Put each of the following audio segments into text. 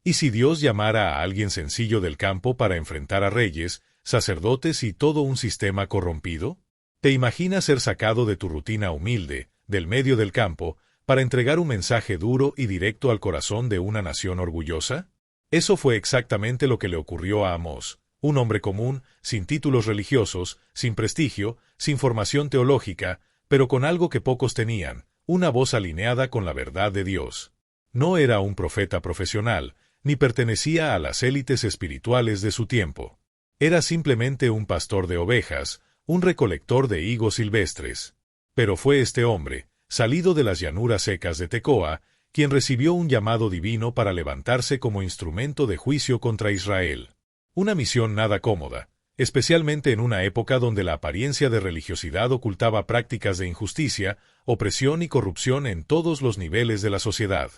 ¿Y si Dios llamara a alguien sencillo del campo para enfrentar a reyes, sacerdotes y todo un sistema corrompido? ¿Te imaginas ser sacado de tu rutina humilde, del medio del campo, para entregar un mensaje duro y directo al corazón de una nación orgullosa? Eso fue exactamente lo que le ocurrió a Amós, un hombre común, sin títulos religiosos, sin prestigio, sin formación teológica, pero con algo que pocos tenían, una voz alineada con la verdad de Dios. No era un profeta profesional, ni pertenecía a las élites espirituales de su tiempo. Era simplemente un pastor de ovejas, un recolector de higos silvestres. Pero fue este hombre, salido de las llanuras secas de Tecoa, quien recibió un llamado divino para levantarse como instrumento de juicio contra Israel. Una misión nada cómoda, especialmente en una época donde la apariencia de religiosidad ocultaba prácticas de injusticia, opresión y corrupción en todos los niveles de la sociedad.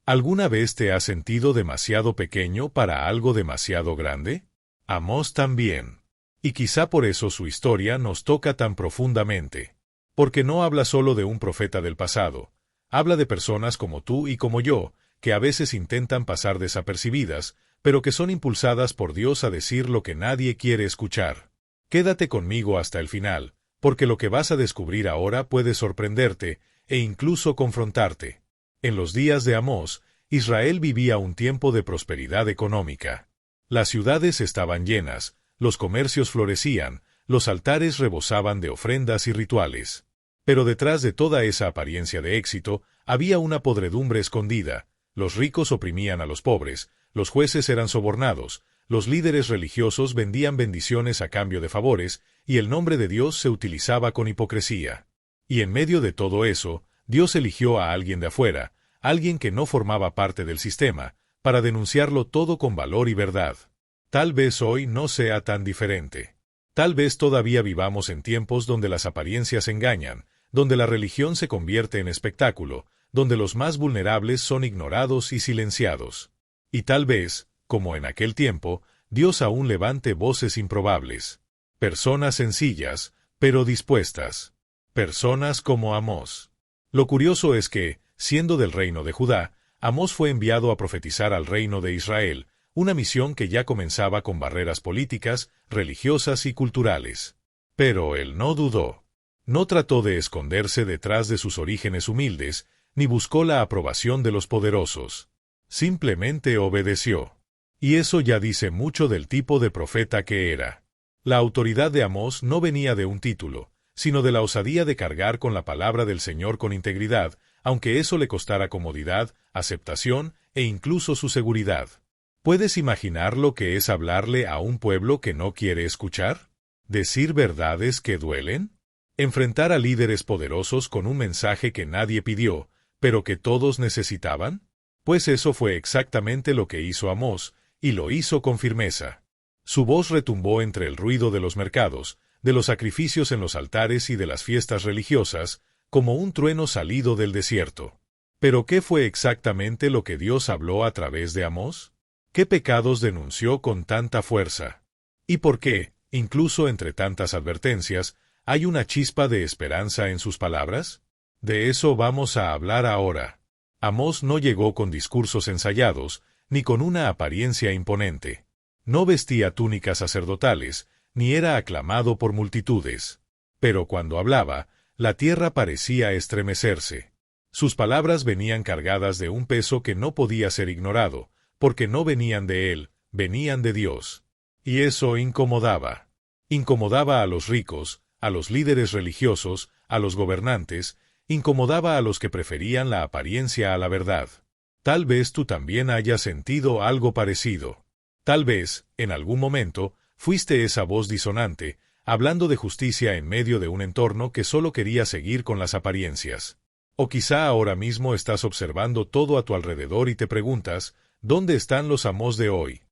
¿Alguna vez te has sentido demasiado pequeño para algo demasiado grande? Amós también. Y quizá por eso su historia nos toca tan profundamente. Porque no habla solo de un profeta del pasado. Habla de personas como tú y como yo, que a veces intentan pasar desapercibidas, pero que son impulsadas por Dios a decir lo que nadie quiere escuchar. Quédate conmigo hasta el final, porque lo que vas a descubrir ahora puede sorprenderte e incluso confrontarte. En los días de Amós, Israel vivía un tiempo de prosperidad económica. Las ciudades estaban llenas, los comercios florecían, los altares rebosaban de ofrendas y rituales. Pero detrás de toda esa apariencia de éxito, había una podredumbre escondida. Los ricos oprimían a los pobres, los jueces eran sobornados, los líderes religiosos vendían bendiciones a cambio de favores, y el nombre de Dios se utilizaba con hipocresía. Y en medio de todo eso, Dios eligió a alguien de afuera, alguien que no formaba parte del sistema, para denunciarlo todo con valor y verdad. Tal vez hoy no sea tan diferente. Tal vez todavía vivamos en tiempos donde las apariencias engañan, donde la religión se convierte en espectáculo, donde los más vulnerables son ignorados y silenciados. Y tal vez, como en aquel tiempo, Dios aún levante voces improbables. Personas sencillas, pero dispuestas. Personas como Amós. Lo curioso es que, siendo del reino de Judá, Amós fue enviado a profetizar al reino de Israel, una misión que ya comenzaba con barreras políticas, religiosas y culturales. Pero él no dudó. No trató de esconderse detrás de sus orígenes humildes, ni buscó la aprobación de los poderosos. Simplemente obedeció. Y eso ya dice mucho del tipo de profeta que era. La autoridad de Amós no venía de un título, sino de la osadía de cargar con la palabra del Señor con integridad, aunque eso le costara comodidad, aceptación e incluso su seguridad. ¿Puedes imaginar lo que es hablarle a un pueblo que no quiere escuchar? ¿Decir verdades que duelen? ¿Enfrentar a líderes poderosos con un mensaje que nadie pidió, pero que todos necesitaban? Pues eso fue exactamente lo que hizo Amós, y lo hizo con firmeza. Su voz retumbó entre el ruido de los mercados, de los sacrificios en los altares y de las fiestas religiosas, como un trueno salido del desierto. ¿Pero qué fue exactamente lo que Dios habló a través de Amós? ¿Qué pecados denunció con tanta fuerza? ¿Y por qué, incluso entre tantas advertencias, hay una chispa de esperanza en sus palabras? De eso vamos a hablar ahora. Amós no llegó con discursos ensayados, ni con una apariencia imponente. No vestía túnicas sacerdotales, ni era aclamado por multitudes. Pero cuando hablaba, la tierra parecía estremecerse. Sus palabras venían cargadas de un peso que no podía ser ignorado, porque no venían de él, venían de Dios. Y eso incomodaba. Incomodaba a los ricos, a los líderes religiosos, a los gobernantes, incomodaba a los que preferían la apariencia a la verdad. Tal vez tú también hayas sentido algo parecido. Tal vez, en algún momento, fuiste esa voz disonante, hablando de justicia en medio de un entorno que solo quería seguir con las apariencias. O quizá ahora mismo estás observando todo a tu alrededor y te preguntas, ¿dónde están los Amós de hoy?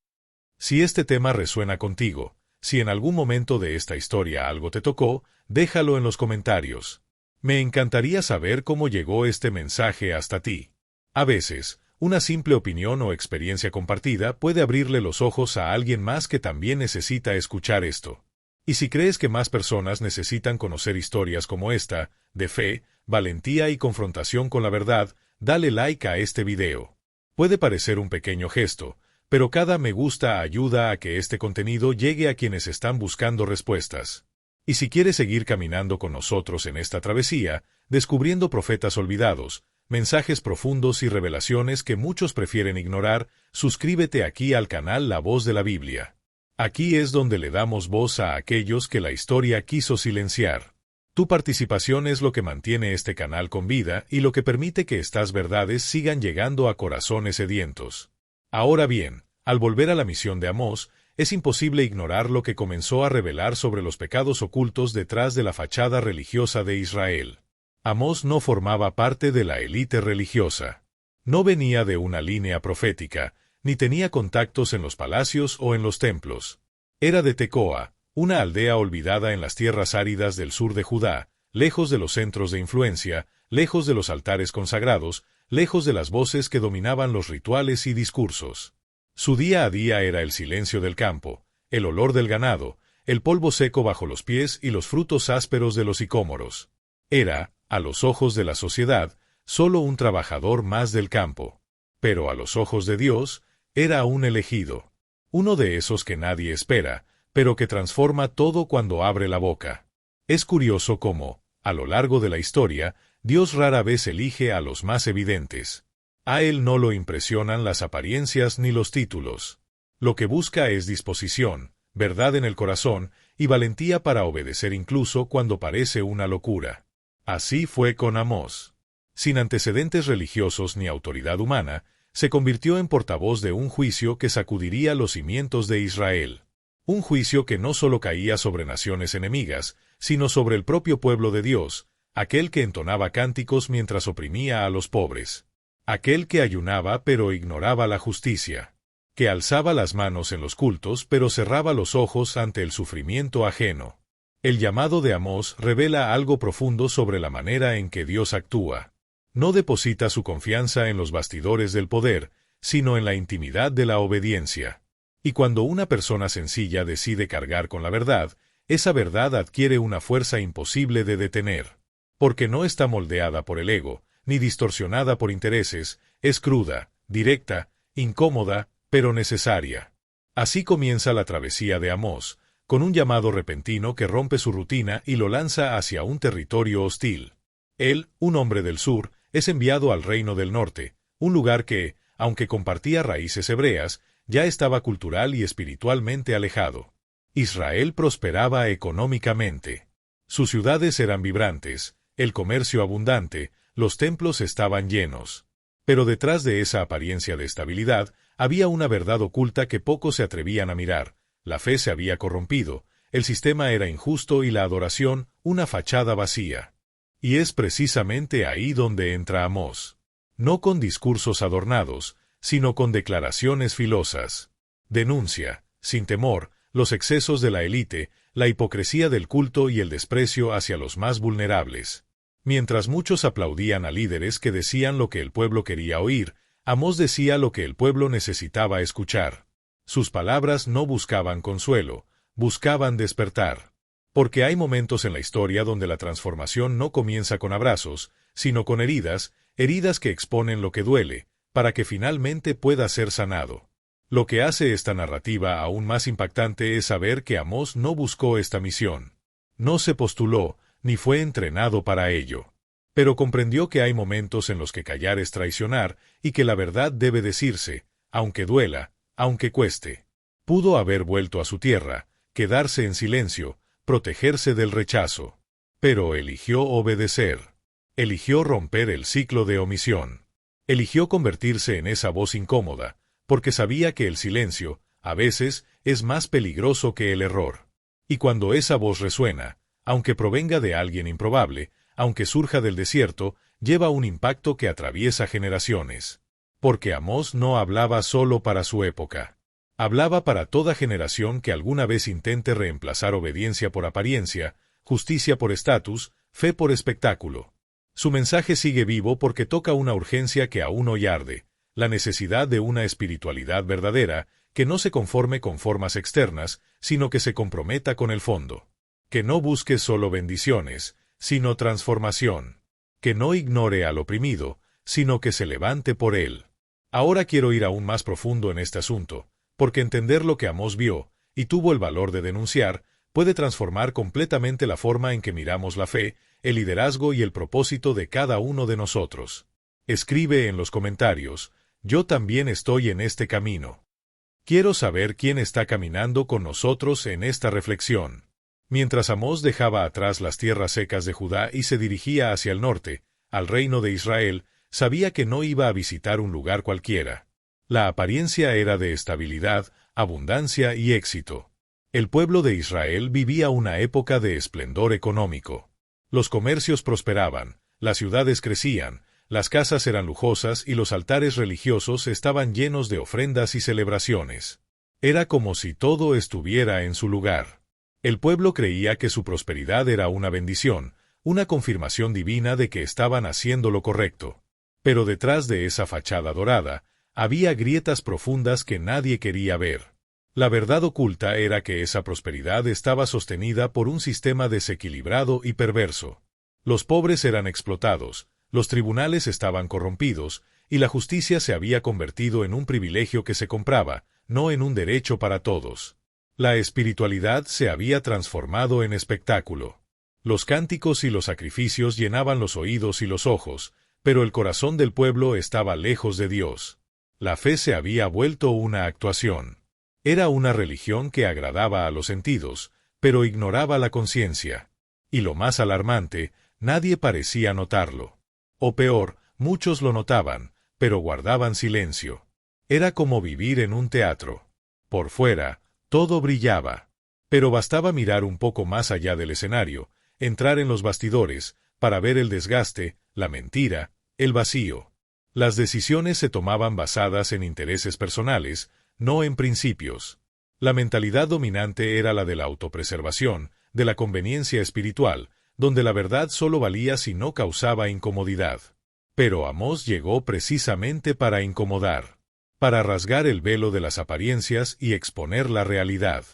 Si este tema resuena contigo, si en algún momento de esta historia algo te tocó, déjalo en los comentarios. Me encantaría saber cómo llegó este mensaje hasta ti. A veces, una simple opinión o experiencia compartida puede abrirle los ojos a alguien más que también necesita escuchar esto. Y si crees que más personas necesitan conocer historias como esta, de fe, valentía y confrontación con la verdad, dale like a este video. Puede parecer un pequeño gesto, pero cada me gusta ayuda a que este contenido llegue a quienes están buscando respuestas. Y si quieres seguir caminando con nosotros en esta travesía, descubriendo profetas olvidados, mensajes profundos y revelaciones que muchos prefieren ignorar, suscríbete aquí al canal La Voz de la Biblia. Aquí es donde le damos voz a aquellos que la historia quiso silenciar. Tu participación es lo que mantiene este canal con vida y lo que permite que estas verdades sigan llegando a corazones sedientos. Ahora bien, al volver a la misión de Amós, es imposible ignorar lo que comenzó a revelar sobre los pecados ocultos detrás de la fachada religiosa de Israel. Amós no formaba parte de la élite religiosa. No venía de una línea profética, ni tenía contactos en los palacios o en los templos. Era de Tecoa, una aldea olvidada en las tierras áridas del sur de Judá, lejos de los centros de influencia, lejos de los altares consagrados, lejos de las voces que dominaban los rituales y discursos. Su día a día era el silencio del campo, el olor del ganado, el polvo seco bajo los pies y los frutos ásperos de los sicómoros. Era, a los ojos de la sociedad, solo un trabajador más del campo. Pero a los ojos de Dios, era un elegido. Uno de esos que nadie espera, pero que transforma todo cuando abre la boca. Es curioso cómo, a lo largo de la historia, Dios rara vez elige a los más evidentes. A Él no lo impresionan las apariencias ni los títulos. Lo que busca es disposición, verdad en el corazón y valentía para obedecer incluso cuando parece una locura. Así fue con Amós. Sin antecedentes religiosos ni autoridad humana, se convirtió en portavoz de un juicio que sacudiría los cimientos de Israel. Un juicio que no solo caía sobre naciones enemigas, sino sobre el propio pueblo de Dios, aquel que entonaba cánticos mientras oprimía a los pobres. Aquel que ayunaba pero ignoraba la justicia. Que alzaba las manos en los cultos pero cerraba los ojos ante el sufrimiento ajeno. El llamado de Amós revela algo profundo sobre la manera en que Dios actúa. No deposita su confianza en los bastidores del poder, sino en la intimidad de la obediencia. Y cuando una persona sencilla decide cargar con la verdad, esa verdad adquiere una fuerza imposible de detener. Porque no está moldeada por el ego, ni distorsionada por intereses, es cruda, directa, incómoda, pero necesaria. Así comienza la travesía de Amós, con un llamado repentino que rompe su rutina y lo lanza hacia un territorio hostil. Él, un hombre del sur, es enviado al reino del norte, un lugar que, aunque compartía raíces hebreas, ya estaba cultural y espiritualmente alejado. Israel prosperaba económicamente. Sus ciudades eran vibrantes, el comercio abundante, los templos estaban llenos. Pero detrás de esa apariencia de estabilidad, había una verdad oculta que pocos se atrevían a mirar. La fe se había corrompido, el sistema era injusto y la adoración, una fachada vacía. Y es precisamente ahí donde entra Amós. No con discursos adornados, sino con declaraciones filosas. Denuncia, sin temor, los excesos de la élite, la hipocresía del culto y el desprecio hacia los más vulnerables. Mientras muchos aplaudían a líderes que decían lo que el pueblo quería oír, Amós decía lo que el pueblo necesitaba escuchar. Sus palabras no buscaban consuelo, buscaban despertar. Porque hay momentos en la historia donde la transformación no comienza con abrazos, sino con heridas, heridas que exponen lo que duele, para que finalmente pueda ser sanado. Lo que hace esta narrativa aún más impactante es saber que Amós no buscó esta misión. No se postuló, ni fue entrenado para ello. Pero comprendió que hay momentos en los que callar es traicionar y que la verdad debe decirse, aunque duela, aunque cueste. Pudo haber vuelto a su tierra, quedarse en silencio, protegerse del rechazo. Pero eligió obedecer. Eligió romper el ciclo de omisión. Eligió convertirse en esa voz incómoda, porque sabía que el silencio, a veces, es más peligroso que el error. Y cuando esa voz resuena, aunque provenga de alguien improbable, aunque surja del desierto, lleva un impacto que atraviesa generaciones. Porque Amós no hablaba solo para su época. Hablaba para toda generación que alguna vez intente reemplazar obediencia por apariencia, justicia por estatus, fe por espectáculo. Su mensaje sigue vivo porque toca una urgencia que aún hoy arde, la necesidad de una espiritualidad verdadera, que no se conforme con formas externas, sino que se comprometa con el fondo. Que no busque solo bendiciones, sino transformación. Que no ignore al oprimido, sino que se levante por él. Ahora quiero ir aún más profundo en este asunto, porque entender lo que Amós vio, y tuvo el valor de denunciar, puede transformar completamente la forma en que miramos la fe, el liderazgo y el propósito de cada uno de nosotros. Escribe en los comentarios: yo también estoy en este camino. Quiero saber quién está caminando con nosotros en esta reflexión. Mientras Amós dejaba atrás las tierras secas de Judá y se dirigía hacia el norte, al reino de Israel, sabía que no iba a visitar un lugar cualquiera. La apariencia era de estabilidad, abundancia y éxito. El pueblo de Israel vivía una época de esplendor económico. Los comercios prosperaban, las ciudades crecían, las casas eran lujosas y los altares religiosos estaban llenos de ofrendas y celebraciones. Era como si todo estuviera en su lugar. El pueblo creía que su prosperidad era una bendición, una confirmación divina de que estaban haciendo lo correcto. Pero detrás de esa fachada dorada, había grietas profundas que nadie quería ver. La verdad oculta era que esa prosperidad estaba sostenida por un sistema desequilibrado y perverso. Los pobres eran explotados, los tribunales estaban corrompidos, y la justicia se había convertido en un privilegio que se compraba, no en un derecho para todos. La espiritualidad se había transformado en espectáculo. Los cánticos y los sacrificios llenaban los oídos y los ojos, pero el corazón del pueblo estaba lejos de Dios. La fe se había vuelto una actuación. Era una religión que agradaba a los sentidos, pero ignoraba la conciencia. Y lo más alarmante, nadie parecía notarlo. O peor, muchos lo notaban, pero guardaban silencio. Era como vivir en un teatro. Por fuera, todo brillaba. Pero bastaba mirar un poco más allá del escenario, entrar en los bastidores, para ver el desgaste, la mentira, el vacío. Las decisiones se tomaban basadas en intereses personales, no en principios. La mentalidad dominante era la de la autopreservación, de la conveniencia espiritual, donde la verdad solo valía si no causaba incomodidad. Pero Amós llegó precisamente para incomodar, para rasgar el velo de las apariencias y exponer la realidad.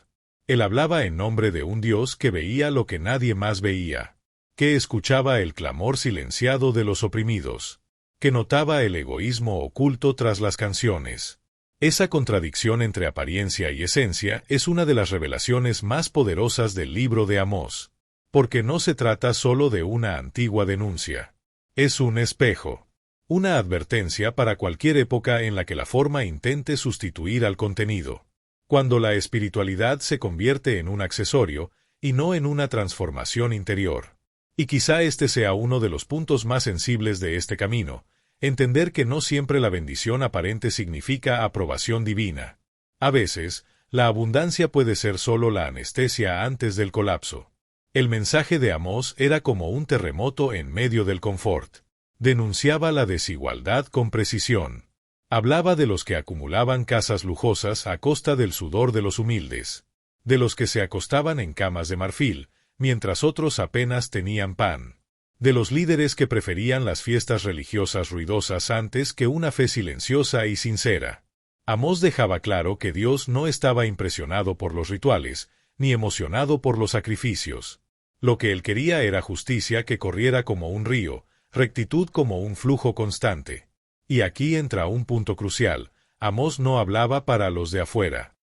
Él hablaba en nombre de un Dios que veía lo que nadie más veía, que escuchaba el clamor silenciado de los oprimidos, que notaba el egoísmo oculto tras las canciones. Esa contradicción entre apariencia y esencia es una de las revelaciones más poderosas del libro de Amós, porque no se trata solo de una antigua denuncia. Es un espejo, una advertencia para cualquier época en la que la forma intente sustituir al contenido. Cuando la espiritualidad se convierte en un accesorio y no en una transformación interior. Y quizá este sea uno de los puntos más sensibles de este camino, entender que no siempre la bendición aparente significa aprobación divina. A veces, la abundancia puede ser solo la anestesia antes del colapso. El mensaje de Amós era como un terremoto en medio del confort. Denunciaba la desigualdad con precisión. Hablaba de los que acumulaban casas lujosas a costa del sudor de los humildes, de los que se acostaban en camas de marfil, mientras otros apenas tenían pan, de los líderes que preferían las fiestas religiosas ruidosas antes que una fe silenciosa y sincera. Amós dejaba claro que Dios no estaba impresionado por los rituales, ni emocionado por los sacrificios. Lo que él quería era justicia que corriera como un río, rectitud como un flujo constante. Y aquí entra un punto crucial: Amós no hablaba para los de afuera.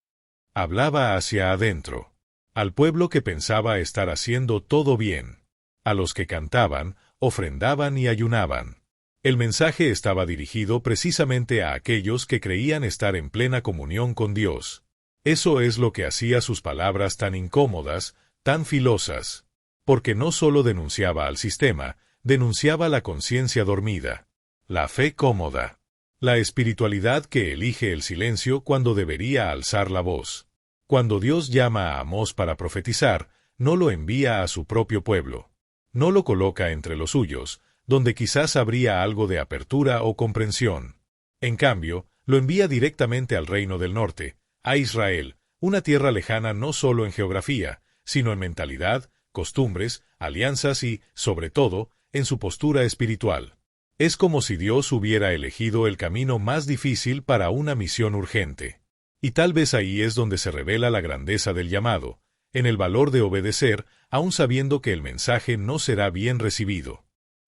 Hablaba hacia adentro, al pueblo que pensaba estar haciendo todo bien, a los que cantaban, ofrendaban y ayunaban. El mensaje estaba dirigido precisamente a aquellos que creían estar en plena comunión con Dios. Eso es lo que hacía sus palabras tan incómodas, tan filosas, porque no solo denunciaba al sistema, denunciaba la conciencia dormida, la fe cómoda, la espiritualidad que elige el silencio cuando debería alzar la voz. Cuando Dios llama a Amós para profetizar, no lo envía a su propio pueblo. No lo coloca entre los suyos, donde quizás habría algo de apertura o comprensión. En cambio, lo envía directamente al reino del norte, a Israel, una tierra lejana no solo en geografía, sino en mentalidad, costumbres, alianzas y, sobre todo, en su postura espiritual. Es como si Dios hubiera elegido el camino más difícil para una misión urgente. Y tal vez ahí es donde se revela la grandeza del llamado, en el valor de obedecer, aun sabiendo que el mensaje no será bien recibido.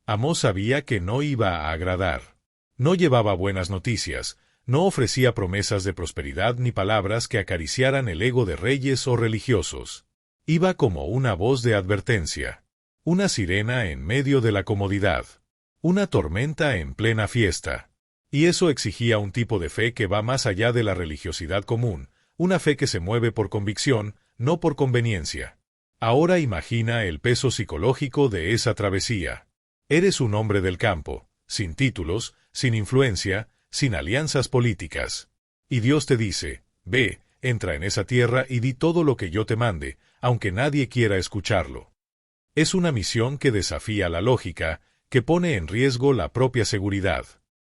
Amós sabía que no iba a agradar. No llevaba buenas noticias, No ofrecía promesas de prosperidad ni palabras que acariciaran el ego de reyes o religiosos. Iba como una voz de advertencia. Una sirena en medio de la comodidad. Una tormenta en plena fiesta. Y eso exigía un tipo de fe que va más allá de la religiosidad común, una fe que se mueve por convicción, no por conveniencia. Ahora imagina el peso psicológico de esa travesía. Eres un hombre del campo, sin títulos, sin influencia, sin alianzas políticas. Y Dios te dice, ve, entra en esa tierra y di todo lo que yo te mande, aunque nadie quiera escucharlo. Es una misión que desafía la lógica, que pone en riesgo la propia seguridad.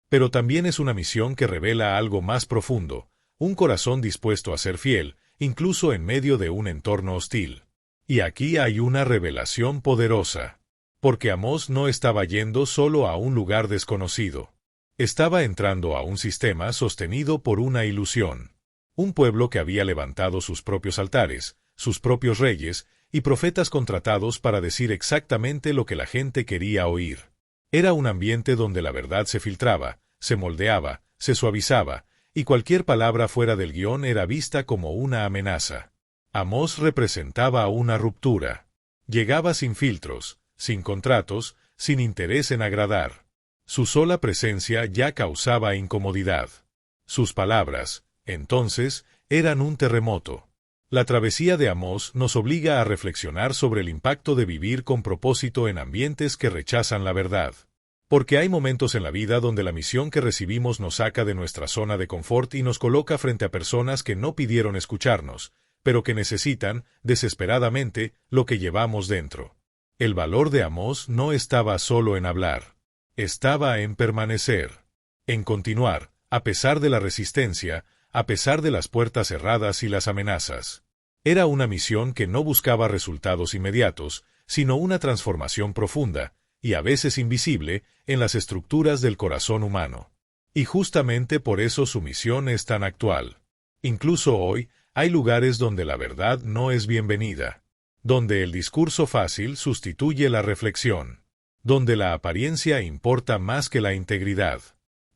Pero también es una misión que revela algo más profundo, un corazón dispuesto a ser fiel, incluso en medio de un entorno hostil. Y aquí hay una revelación poderosa. Porque Amós no estaba yendo solo a un lugar desconocido. Estaba entrando a un sistema sostenido por una ilusión. Un pueblo que había levantado sus propios altares, sus propios reyes, y profetas contratados para decir exactamente lo que la gente quería oír. Era un ambiente donde la verdad se filtraba, se moldeaba, se suavizaba, y cualquier palabra fuera del guión era vista como una amenaza. Amós representaba una ruptura. Llegaba sin filtros, sin contratos, sin interés en agradar. Su sola presencia ya causaba incomodidad. Sus palabras, entonces, eran un terremoto. La travesía de Amós nos obliga a reflexionar sobre el impacto de vivir con propósito en ambientes que rechazan la verdad. Porque hay momentos en la vida donde la misión que recibimos nos saca de nuestra zona de confort y nos coloca frente a personas que no pidieron escucharnos, pero que necesitan, desesperadamente, lo que llevamos dentro. El valor de Amós no estaba solo en hablar. Estaba en permanecer. En continuar, a pesar de la resistencia, a pesar de las puertas cerradas y las amenazas. Era una misión que no buscaba resultados inmediatos, sino una transformación profunda, y a veces invisible, en las estructuras del corazón humano. Y justamente por eso su misión es tan actual. Incluso hoy, hay lugares donde la verdad no es bienvenida. Donde el discurso fácil sustituye la reflexión. Donde la apariencia importa más que la integridad.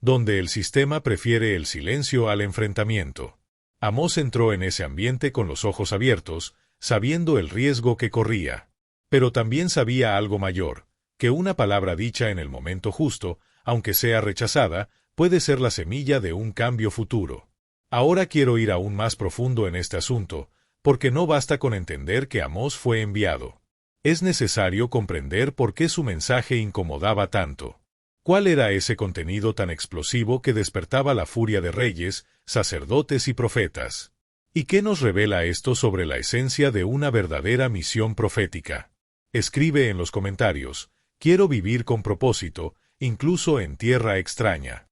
Donde el sistema prefiere el silencio al enfrentamiento. Amós entró en ese ambiente con los ojos abiertos, sabiendo el riesgo que corría. Pero también sabía algo mayor, que una palabra dicha en el momento justo, aunque sea rechazada, puede ser la semilla de un cambio futuro. Ahora quiero ir aún más profundo en este asunto, porque no basta con entender que Amós fue enviado. Es necesario comprender por qué su mensaje incomodaba tanto. ¿Cuál era ese contenido tan explosivo que despertaba la furia de reyes, sacerdotes y profetas? ¿Y qué nos revela esto sobre la esencia de una verdadera misión profética? Escribe en los comentarios, quiero vivir con propósito, incluso en tierra extraña.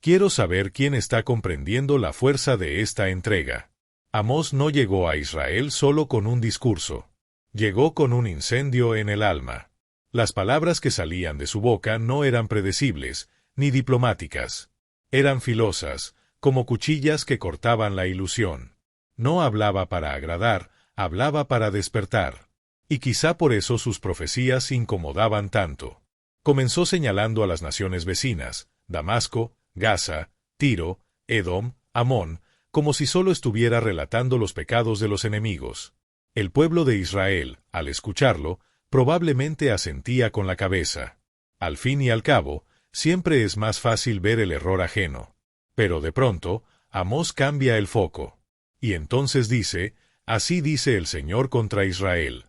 Quiero saber quién está comprendiendo la fuerza de esta entrega. Amós no llegó a Israel solo con un discurso. Llegó con un incendio en el alma. Las palabras que salían de su boca no eran predecibles, ni diplomáticas. Eran filosas, como cuchillas que cortaban la ilusión. No hablaba para agradar, hablaba para despertar. Y quizá por eso sus profecías incomodaban tanto. Comenzó señalando a las naciones vecinas, Damasco, Gaza, Tiro, Edom, Amón, como si solo estuviera relatando los pecados de los enemigos. El pueblo de Israel, al escucharlo, probablemente asentía con la cabeza. Al fin y al cabo, siempre es más fácil ver el error ajeno. Pero de pronto, Amós cambia el foco. Y entonces dice, así dice el Señor contra Israel.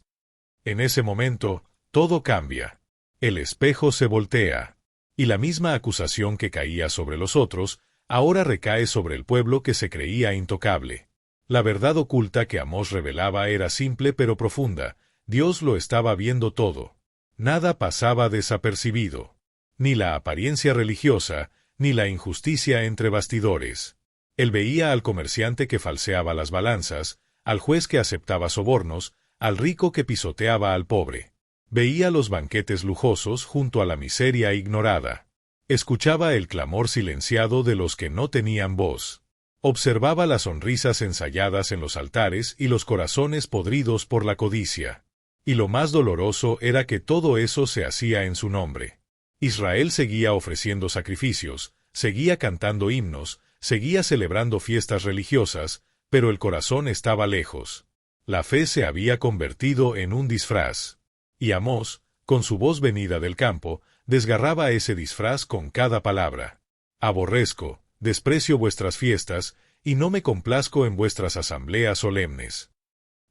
En ese momento, todo cambia. El espejo se voltea. Y la misma acusación que caía sobre los otros, ahora recae sobre el pueblo que se creía intocable. La verdad oculta que Amós revelaba era simple pero profunda. Dios lo estaba viendo todo. Nada pasaba desapercibido. Ni la apariencia religiosa, ni la injusticia entre bastidores. Él veía al comerciante que falseaba las balanzas, al juez que aceptaba sobornos, al rico que pisoteaba al pobre. Veía los banquetes lujosos junto a la miseria ignorada. Escuchaba el clamor silenciado de los que no tenían voz. Observaba las sonrisas ensayadas en los altares y los corazones podridos por la codicia. Y lo más doloroso era que todo eso se hacía en su nombre. Israel seguía ofreciendo sacrificios, seguía cantando himnos, seguía celebrando fiestas religiosas, pero el corazón estaba lejos. La fe se había convertido en un disfraz. Y Amós, con su voz venida del campo, desgarraba ese disfraz con cada palabra. Aborrezco, desprecio vuestras fiestas, y no me complazco en vuestras asambleas solemnes.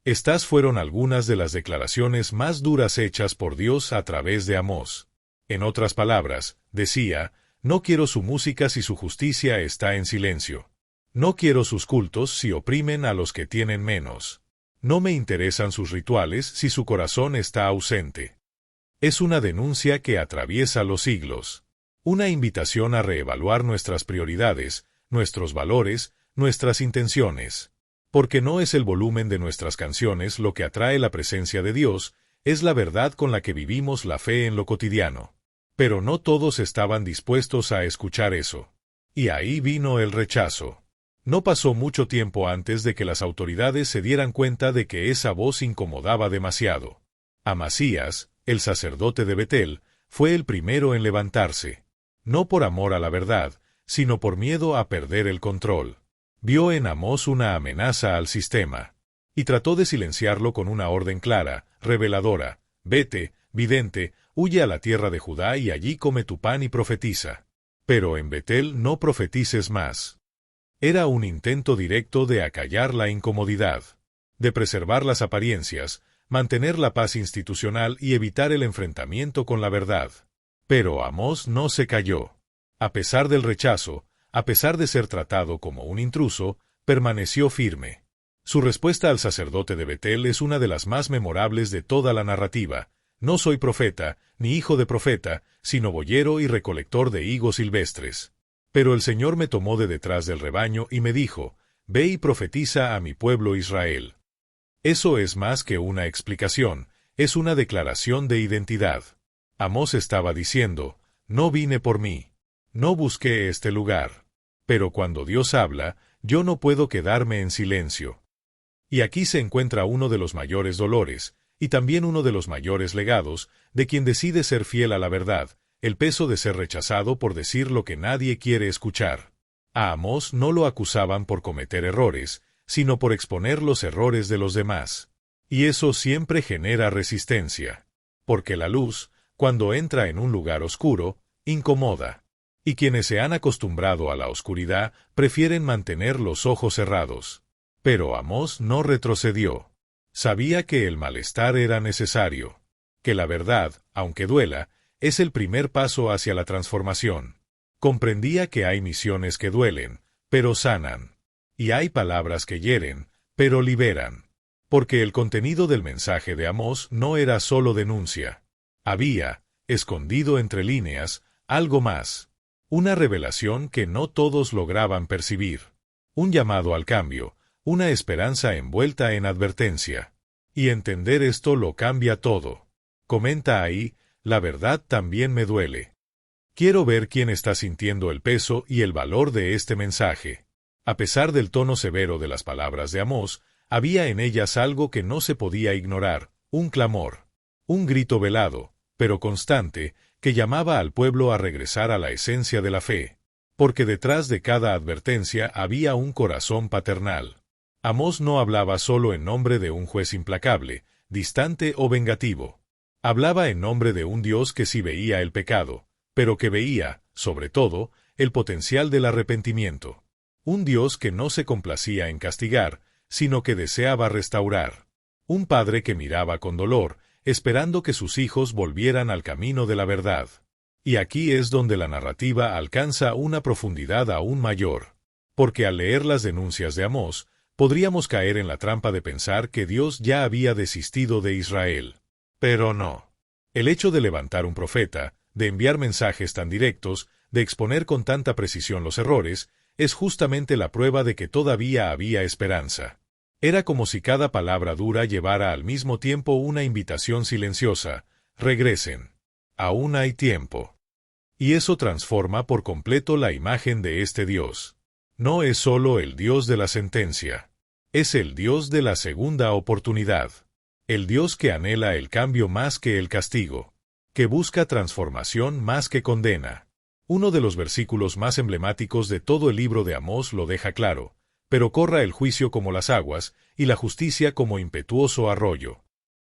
Estas fueron algunas de las declaraciones más duras hechas por Dios a través de Amós. En otras palabras, decía, no quiero su música si su justicia está en silencio. No quiero sus cultos si oprimen a los que tienen menos. No me interesan sus rituales si su corazón está ausente. Es una denuncia que atraviesa los siglos. Una invitación a reevaluar nuestras prioridades, nuestros valores, nuestras intenciones. Porque no es el volumen de nuestras canciones lo que atrae la presencia de Dios, es la verdad con la que vivimos la fe en lo cotidiano. Pero no todos estaban dispuestos a escuchar eso. Y ahí vino el rechazo. No pasó mucho tiempo antes de que las autoridades se dieran cuenta de que esa voz incomodaba demasiado. Amasías, el sacerdote de Betel, fue el primero en levantarse. No por amor a la verdad, sino por miedo a perder el control. Vio en Amós una amenaza al sistema. Y trató de silenciarlo con una orden clara, reveladora. Vete, vidente, huye a la tierra de Judá y allí come tu pan y profetiza. Pero en Betel no profetices más. Era un intento directo de acallar la incomodidad, de preservar las apariencias, mantener la paz institucional y evitar el enfrentamiento con la verdad. Pero Amós no se calló. A pesar del rechazo, a pesar de ser tratado como un intruso, permaneció firme. Su respuesta al sacerdote de Betel es una de las más memorables de toda la narrativa. No soy profeta, ni hijo de profeta, sino boyero y recolector de higos silvestres. Pero el Señor me tomó de detrás del rebaño y me dijo, ve y profetiza a mi pueblo Israel. Eso es más que una explicación, es una declaración de identidad. Amós estaba diciendo, no vine por mí. No busqué este lugar. Pero cuando Dios habla, yo no puedo quedarme en silencio. Y aquí se encuentra uno de los mayores dolores, y también uno de los mayores legados, de quien decide ser fiel a la verdad, el peso de ser rechazado por decir lo que nadie quiere escuchar. A Amós no lo acusaban por cometer errores, sino por exponer los errores de los demás. Y eso siempre genera resistencia. Porque la luz, cuando entra en un lugar oscuro, incomoda. Y quienes se han acostumbrado a la oscuridad prefieren mantener los ojos cerrados. Pero Amós no retrocedió. Sabía que el malestar era necesario. Que la verdad, aunque duela, es el primer paso hacia la transformación. Comprendía que hay misiones que duelen, pero sanan. Y hay palabras que hieren, pero liberan. Porque el contenido del mensaje de Amós no era solo denuncia. Había, escondido entre líneas, algo más. Una revelación que no todos lograban percibir. Un llamado al cambio, una esperanza envuelta en advertencia. Y entender esto lo cambia todo. Comenta ahí, la verdad también me duele. Quiero ver quién está sintiendo el peso y el valor de este mensaje. A pesar del tono severo de las palabras de Amós, había en ellas algo que no se podía ignorar, un clamor. Un grito velado, pero constante, que llamaba al pueblo a regresar a la esencia de la fe. Porque detrás de cada advertencia había un corazón paternal. Amós no hablaba solo en nombre de un juez implacable, distante o vengativo. Hablaba en nombre de un Dios que sí veía el pecado, pero que veía, sobre todo, el potencial del arrepentimiento. Un Dios que no se complacía en castigar, sino que deseaba restaurar. Un padre que miraba con dolor, esperando que sus hijos volvieran al camino de la verdad. Y aquí es donde la narrativa alcanza una profundidad aún mayor. Porque al leer las denuncias de Amós, podríamos caer en la trampa de pensar que Dios ya había desistido de Israel. Pero no. El hecho de levantar un profeta, de enviar mensajes tan directos, de exponer con tanta precisión los errores, es justamente la prueba de que todavía había esperanza. Era como si cada palabra dura llevara al mismo tiempo una invitación silenciosa, regresen. Aún hay tiempo. Y eso transforma por completo la imagen de este Dios. No es solo el Dios de la sentencia. Es el Dios de la segunda oportunidad. El Dios que anhela el cambio más que el castigo. Que busca transformación más que condena. Uno de los versículos más emblemáticos de todo el libro de Amós lo deja claro: pero corra el juicio como las aguas, y la justicia como impetuoso arroyo.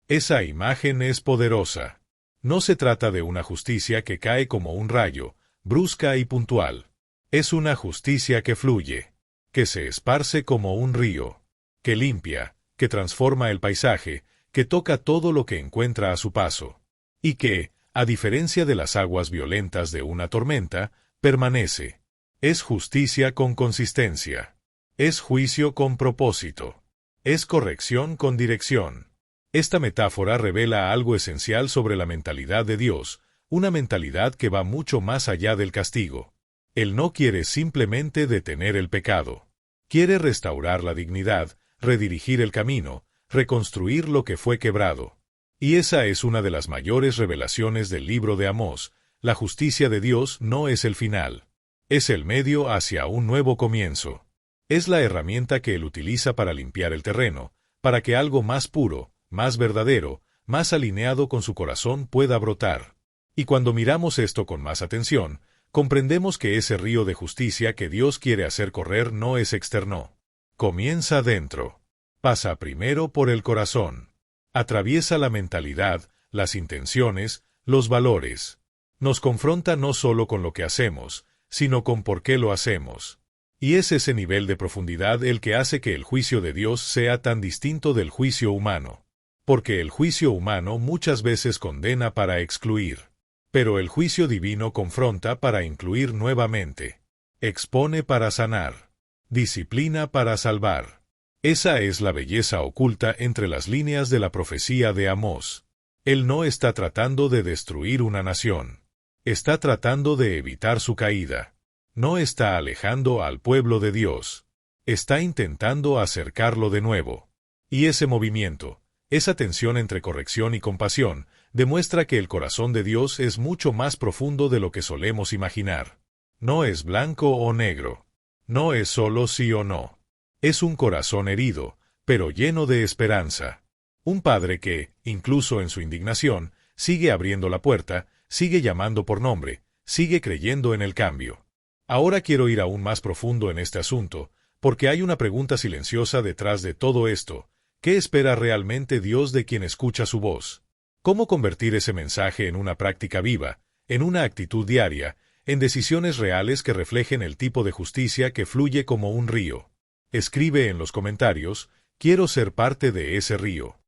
Esa imagen es poderosa. No se trata de una justicia que cae como un rayo, brusca y puntual. Es una justicia que fluye, que se esparce como un río, que limpia, que transforma el paisaje, que toca todo lo que encuentra a su paso, y que, a diferencia de las aguas violentas de una tormenta, permanece. Es justicia con consistencia. Es juicio con propósito. Es corrección con dirección. Esta metáfora revela algo esencial sobre la mentalidad de Dios, una mentalidad que va mucho más allá del castigo. Él no quiere simplemente detener el pecado. Quiere restaurar la dignidad, redirigir el camino, reconstruir lo que fue quebrado. Y esa es una de las mayores revelaciones del libro de Amós: la justicia de Dios no es el final. Es el medio hacia un nuevo comienzo. Es la herramienta que Él utiliza para limpiar el terreno, para que algo más puro, más verdadero, más alineado con su corazón pueda brotar. Y cuando miramos esto con más atención, comprendemos que ese río de justicia que Dios quiere hacer correr no es externo. Comienza dentro. Pasa primero por el corazón. Atraviesa la mentalidad, las intenciones, los valores. Nos confronta no solo con lo que hacemos, sino con por qué lo hacemos. Y es ese nivel de profundidad el que hace que el juicio de Dios sea tan distinto del juicio humano. Porque el juicio humano muchas veces condena para excluir. Pero el juicio divino confronta para incluir nuevamente. Expone para sanar. Disciplina para salvar. Esa es la belleza oculta entre las líneas de la profecía de Amós. Él no está tratando de destruir una nación. Está tratando de evitar su caída. No está alejando al pueblo de Dios. Está intentando acercarlo de nuevo. Y ese movimiento, esa tensión entre corrección y compasión, demuestra que el corazón de Dios es mucho más profundo de lo que solemos imaginar. No es blanco o negro. No es solo sí o no. Es un corazón herido, pero lleno de esperanza. Un padre que, incluso en su indignación, sigue abriendo la puerta, sigue llamando por nombre, sigue creyendo en el cambio. Ahora quiero ir aún más profundo en este asunto, porque hay una pregunta silenciosa detrás de todo esto. ¿Qué espera realmente Dios de quien escucha su voz? ¿Cómo convertir ese mensaje en una práctica viva, en una actitud diaria, en decisiones reales que reflejen el tipo de justicia que fluye como un río? Escribe en los comentarios: quiero ser parte de ese río.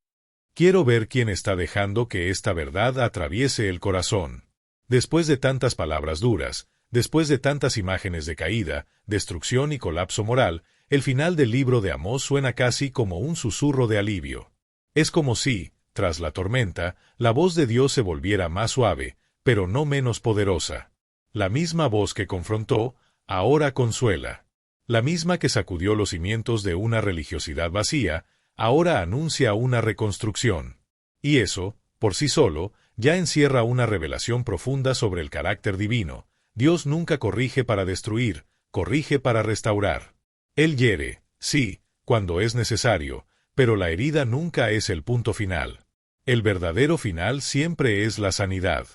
Quiero ver quién está dejando que esta verdad atraviese el corazón. Después de tantas palabras duras, después de tantas imágenes de caída, destrucción y colapso moral, el final del libro de Amós suena casi como un susurro de alivio. Es como si, tras la tormenta, la voz de Dios se volviera más suave, pero no menos poderosa. La misma voz que confrontó, ahora consuela. La misma que sacudió los cimientos de una religiosidad vacía, ahora anuncia una reconstrucción. Y eso, por sí solo, ya encierra una revelación profunda sobre el carácter divino. Dios nunca corrige para destruir, corrige para restaurar. Él hiere, sí, cuando es necesario, pero la herida nunca es el punto final. El verdadero final siempre es la sanidad.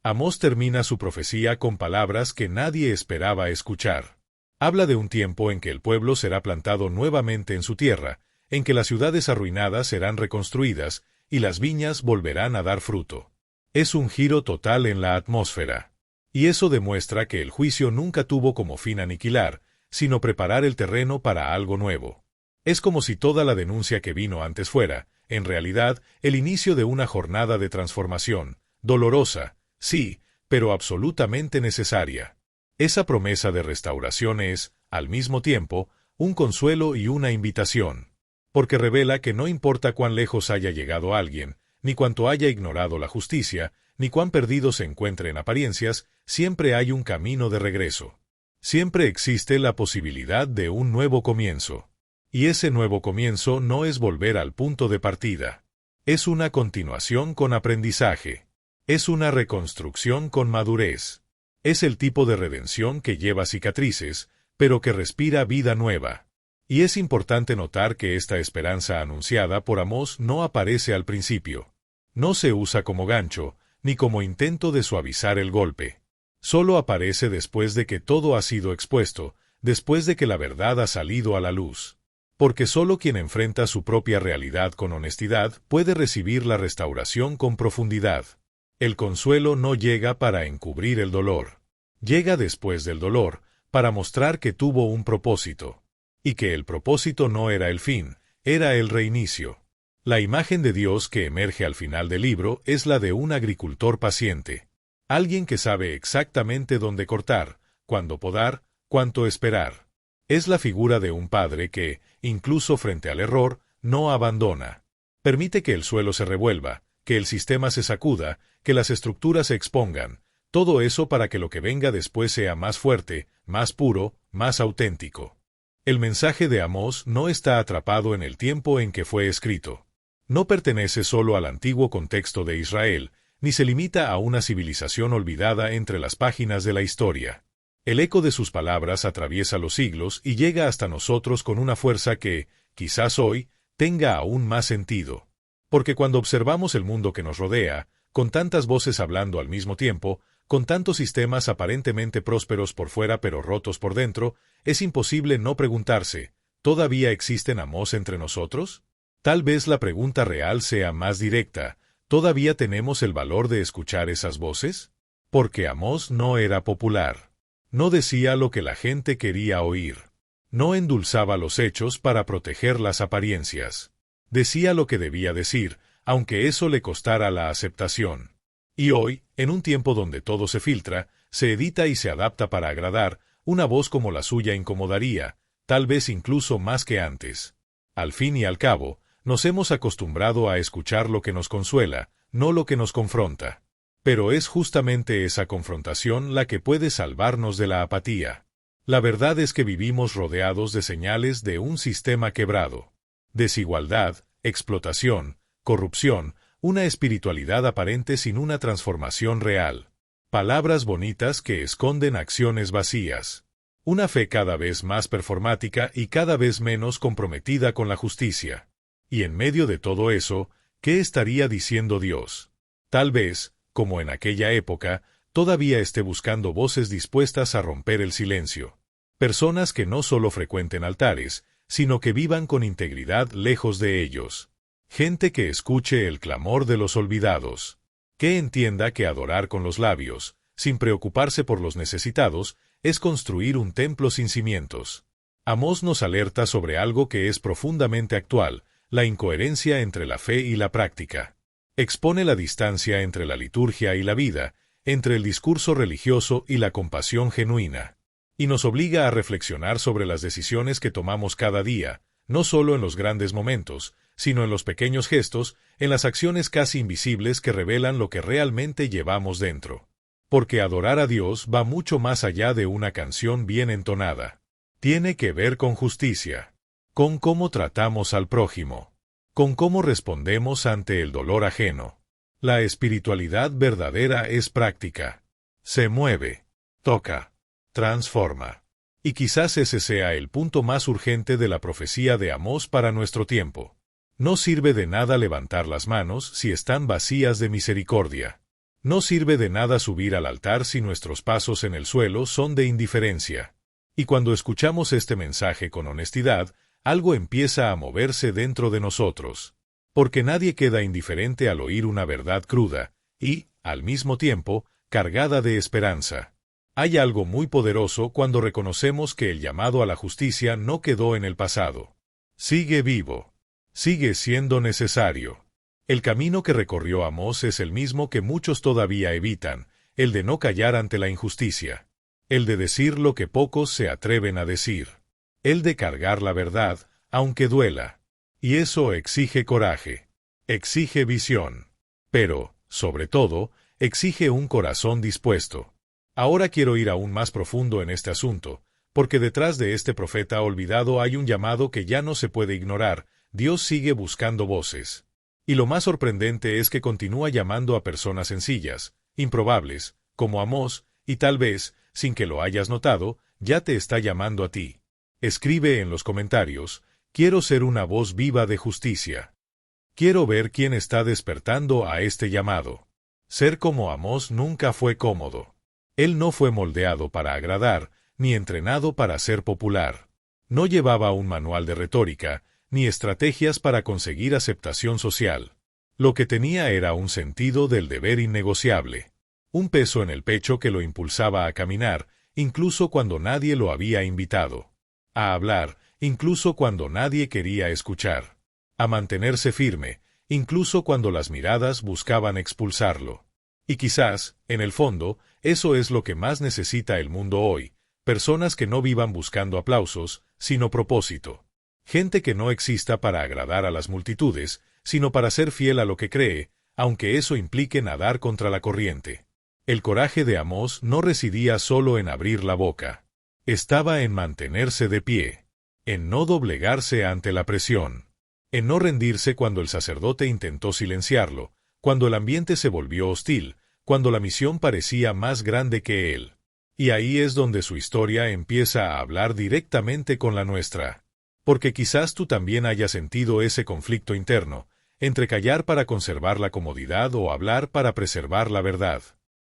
Amós termina su profecía con palabras que nadie esperaba escuchar. Habla de un tiempo en que el pueblo será plantado nuevamente en su tierra, en que las ciudades arruinadas serán reconstruidas, y las viñas volverán a dar fruto. Es un giro total en la atmósfera. Y eso demuestra que el juicio nunca tuvo como fin aniquilar, sino preparar el terreno para algo nuevo. Es como si toda la denuncia que vino antes fuera, en realidad, el inicio de una jornada de transformación, dolorosa, sí, pero absolutamente necesaria. Esa promesa de restauración es, al mismo tiempo, un consuelo y una invitación, porque revela que no importa cuán lejos haya llegado alguien, ni cuánto haya ignorado la justicia, ni cuán perdido se encuentre en apariencias, siempre hay un camino de regreso. Siempre existe la posibilidad de un nuevo comienzo. Y ese nuevo comienzo no es volver al punto de partida. Es una continuación con aprendizaje. Es una reconstrucción con madurez. Es el tipo de redención que lleva cicatrices, pero que respira vida nueva. Y es importante notar que esta esperanza anunciada por Amós no aparece al principio. No se usa como gancho, ni como intento de suavizar el golpe. Solo aparece después de que todo ha sido expuesto, después de que la verdad ha salido a la luz. Porque solo quien enfrenta su propia realidad con honestidad puede recibir la restauración con profundidad. El consuelo no llega para encubrir el dolor. Llega después del dolor, para mostrar que tuvo un propósito. Y que el propósito no era el fin, era el reinicio. La imagen de Dios que emerge al final del libro es la de un agricultor paciente. Alguien que sabe exactamente dónde cortar, cuándo podar, cuánto esperar. Es la figura de un padre que, incluso frente al error, no abandona. Permite que el suelo se revuelva, que el sistema se sacuda, que las estructuras se expongan, todo eso para que lo que venga después sea más fuerte, más puro, más auténtico. El mensaje de Amós no está atrapado en el tiempo en que fue escrito. No pertenece solo al antiguo contexto de Israel, ni se limita a una civilización olvidada entre las páginas de la historia. El eco de sus palabras atraviesa los siglos y llega hasta nosotros con una fuerza que, quizás hoy, tenga aún más sentido. Porque cuando observamos el mundo que nos rodea, con tantas voces hablando al mismo tiempo, con tantos sistemas aparentemente prósperos por fuera pero rotos por dentro, es imposible no preguntarse, ¿todavía existen Amós entre nosotros? Tal vez la pregunta real sea más directa, ¿todavía tenemos el valor de escuchar esas voces? Porque Amós no era popular. No decía lo que la gente quería oír. No endulzaba los hechos para proteger las apariencias. Decía lo que debía decir, aunque eso le costara la aceptación. Y hoy, en un tiempo donde todo se filtra, se edita y se adapta para agradar, una voz como la suya incomodaría, tal vez incluso más que antes. Al fin y al cabo, nos hemos acostumbrado a escuchar lo que nos consuela, no lo que nos confronta. Pero es justamente esa confrontación la que puede salvarnos de la apatía. La verdad es que vivimos rodeados de señales de un sistema quebrado. Desigualdad, explotación, corrupción, una espiritualidad aparente sin una transformación real. Palabras bonitas que esconden acciones vacías. Una fe cada vez más performática y cada vez menos comprometida con la justicia. Y en medio de todo eso, ¿qué estaría diciendo Dios? Tal vez, como en aquella época, todavía esté buscando voces dispuestas a romper el silencio. Personas que no solo frecuenten altares, sino que vivan con integridad lejos de ellos. Gente que escuche el clamor de los olvidados. Que entienda que adorar con los labios, sin preocuparse por los necesitados, es construir un templo sin cimientos. Amós nos alerta sobre algo que es profundamente actual, la incoherencia entre la fe y la práctica. Expone la distancia entre la liturgia y la vida, entre el discurso religioso y la compasión genuina. Y nos obliga a reflexionar sobre las decisiones que tomamos cada día, no solo en los grandes momentos, sino en los pequeños gestos, en las acciones casi invisibles que revelan lo que realmente llevamos dentro. Porque adorar a Dios va mucho más allá de una canción bien entonada. Tiene que ver con justicia, con cómo tratamos al prójimo, con cómo respondemos ante el dolor ajeno. La espiritualidad verdadera es práctica. Se mueve, toca, transforma. Y quizás ese sea el punto más urgente de la profecía de Amós para nuestro tiempo. No sirve de nada levantar las manos si están vacías de misericordia. No sirve de nada subir al altar si nuestros pasos en el suelo son de indiferencia. Y cuando escuchamos este mensaje con honestidad, algo empieza a moverse dentro de nosotros. Porque nadie queda indiferente al oír una verdad cruda, y, al mismo tiempo, cargada de esperanza. Hay algo muy poderoso cuando reconocemos que el llamado a la justicia no quedó en el pasado. Sigue vivo. Sigue siendo necesario. El camino que recorrió Amós es el mismo que muchos todavía evitan, el de no callar ante la injusticia. El de decir lo que pocos se atreven a decir. El de cargar la verdad, aunque duela. Y eso exige coraje. Exige visión. Pero, sobre todo, exige un corazón dispuesto. Ahora quiero ir aún más profundo en este asunto, porque detrás de este profeta olvidado hay un llamado que ya no se puede ignorar. Dios sigue buscando voces. Y lo más sorprendente es que continúa llamando a personas sencillas, improbables, como Amós, y tal vez, sin que lo hayas notado, ya te está llamando a ti. Escribe en los comentarios, quiero ser una voz viva de justicia. Quiero ver quién está despertando a este llamado. Ser como Amós nunca fue cómodo. Él no fue moldeado para agradar, ni entrenado para ser popular. No llevaba un manual de retórica, ni estrategias para conseguir aceptación social. Lo que tenía era un sentido del deber innegociable. Un peso en el pecho que lo impulsaba a caminar, incluso cuando nadie lo había invitado. A hablar, incluso cuando nadie quería escuchar. A mantenerse firme, incluso cuando las miradas buscaban expulsarlo. Y quizás, en el fondo, eso es lo que más necesita el mundo hoy, personas que no vivan buscando aplausos, sino propósito. Gente que no exista para agradar a las multitudes, sino para ser fiel a lo que cree, aunque eso implique nadar contra la corriente. El coraje de Amós no residía solo en abrir la boca. Estaba en mantenerse de pie, en no doblegarse ante la presión, en no rendirse cuando el sacerdote intentó silenciarlo, cuando el ambiente se volvió hostil, cuando la misión parecía más grande que él. Y ahí es donde su historia empieza a hablar directamente con la nuestra. Porque quizás tú también hayas sentido ese conflicto interno, entre callar para conservar la comodidad o hablar para preservar la verdad.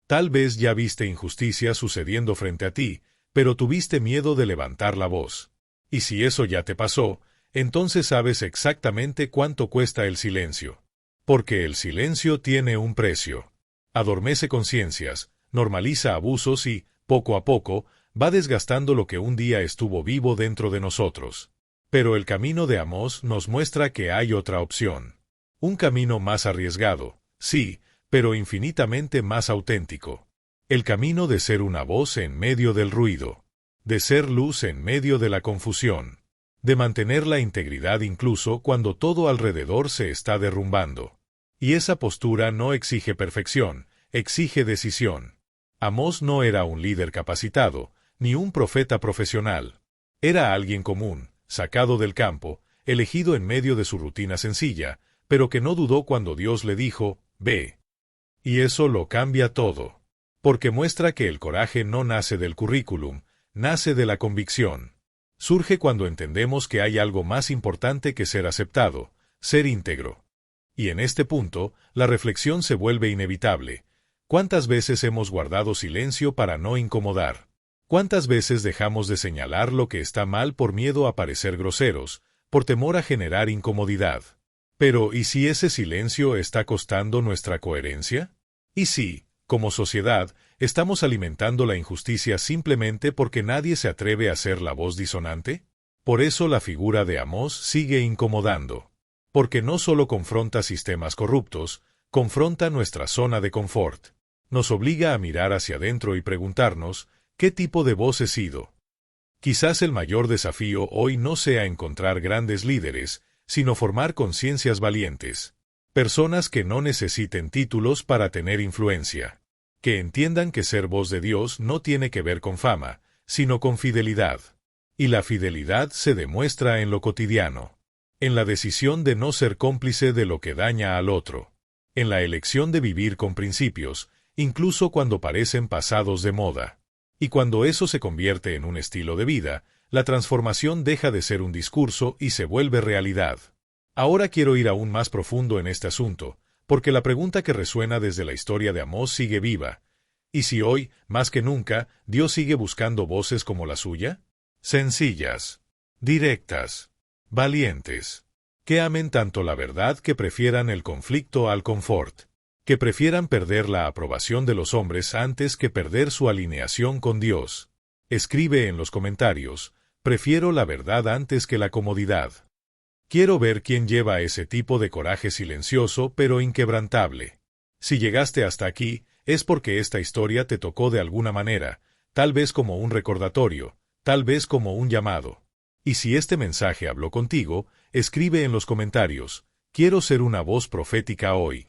Tal vez ya viste injusticia sucediendo frente a ti, pero tuviste miedo de levantar la voz. Y si eso ya te pasó, entonces sabes exactamente cuánto cuesta el silencio. Porque el silencio tiene un precio. Adormece conciencias, normaliza abusos y, poco a poco, va desgastando lo que un día estuvo vivo dentro de nosotros. Pero el camino de Amós nos muestra que hay otra opción. Un camino más arriesgado, sí, pero infinitamente más auténtico. El camino de ser una voz en medio del ruido. De ser luz en medio de la confusión. De mantener la integridad incluso cuando todo alrededor se está derrumbando. Y esa postura no exige perfección, exige decisión. Amós no era un líder capacitado, ni un profeta profesional. Era alguien común, sacado del campo, elegido en medio de su rutina sencilla, pero que no dudó cuando Dios le dijo, «Ve». Y eso lo cambia todo. Porque muestra que el coraje no nace del currículum, nace de la convicción. Surge cuando entendemos que hay algo más importante que ser aceptado, ser íntegro. Y en este punto, la reflexión se vuelve inevitable. ¿Cuántas veces hemos guardado silencio para no incomodar? ¿Cuántas veces dejamos de señalar lo que está mal por miedo a parecer groseros, por temor a generar incomodidad? Pero, ¿y si ese silencio está costando nuestra coherencia? ¿Y si, como sociedad, estamos alimentando la injusticia simplemente porque nadie se atreve a ser la voz disonante? Por eso la figura de Amós sigue incomodando. Porque no solo confronta sistemas corruptos, confronta nuestra zona de confort. Nos obliga a mirar hacia adentro y preguntarnos, ¿qué tipo de voz he sido? Quizás el mayor desafío hoy no sea encontrar grandes líderes, sino formar conciencias valientes. Personas que no necesiten títulos para tener influencia. Que entiendan que ser voz de Dios no tiene que ver con fama, sino con fidelidad. Y la fidelidad se demuestra en lo cotidiano. En la decisión de no ser cómplice de lo que daña al otro. En la elección de vivir con principios, incluso cuando parecen pasados de moda. Y cuando eso se convierte en un estilo de vida, la transformación deja de ser un discurso y se vuelve realidad. Ahora quiero ir aún más profundo en este asunto, porque la pregunta que resuena desde la historia de Amós sigue viva. ¿Y si hoy, más que nunca, Dios sigue buscando voces como la suya? Sencillas, directas, valientes, que amen tanto la verdad que prefieran el conflicto al confort, que prefieran perder la aprobación de los hombres antes que perder su alineación con Dios. Escribe en los comentarios, prefiero la verdad antes que la comodidad. Quiero ver quién lleva ese tipo de coraje silencioso pero inquebrantable. Si llegaste hasta aquí, es porque esta historia te tocó de alguna manera, tal vez como un recordatorio, tal vez como un llamado. Y si este mensaje habló contigo, escribe en los comentarios, quiero ser una voz profética hoy.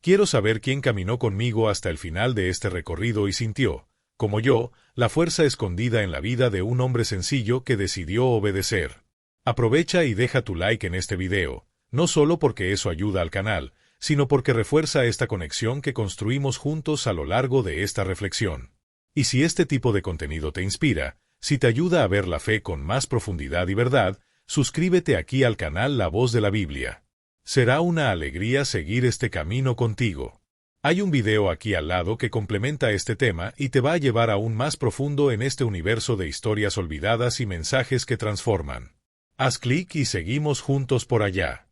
Quiero saber quién caminó conmigo hasta el final de este recorrido y sintió, como yo, la fuerza escondida en la vida de un hombre sencillo que decidió obedecer. Aprovecha y deja tu like en este video, no solo porque eso ayuda al canal, sino porque refuerza esta conexión que construimos juntos a lo largo de esta reflexión. Y si este tipo de contenido te inspira, si te ayuda a ver la fe con más profundidad y verdad, suscríbete aquí al canal La Voz de la Biblia. Será una alegría seguir este camino contigo. Hay un video aquí al lado que complementa este tema y te va a llevar aún más profundo en este universo de historias olvidadas y mensajes que transforman. Haz clic y seguimos juntos por allá.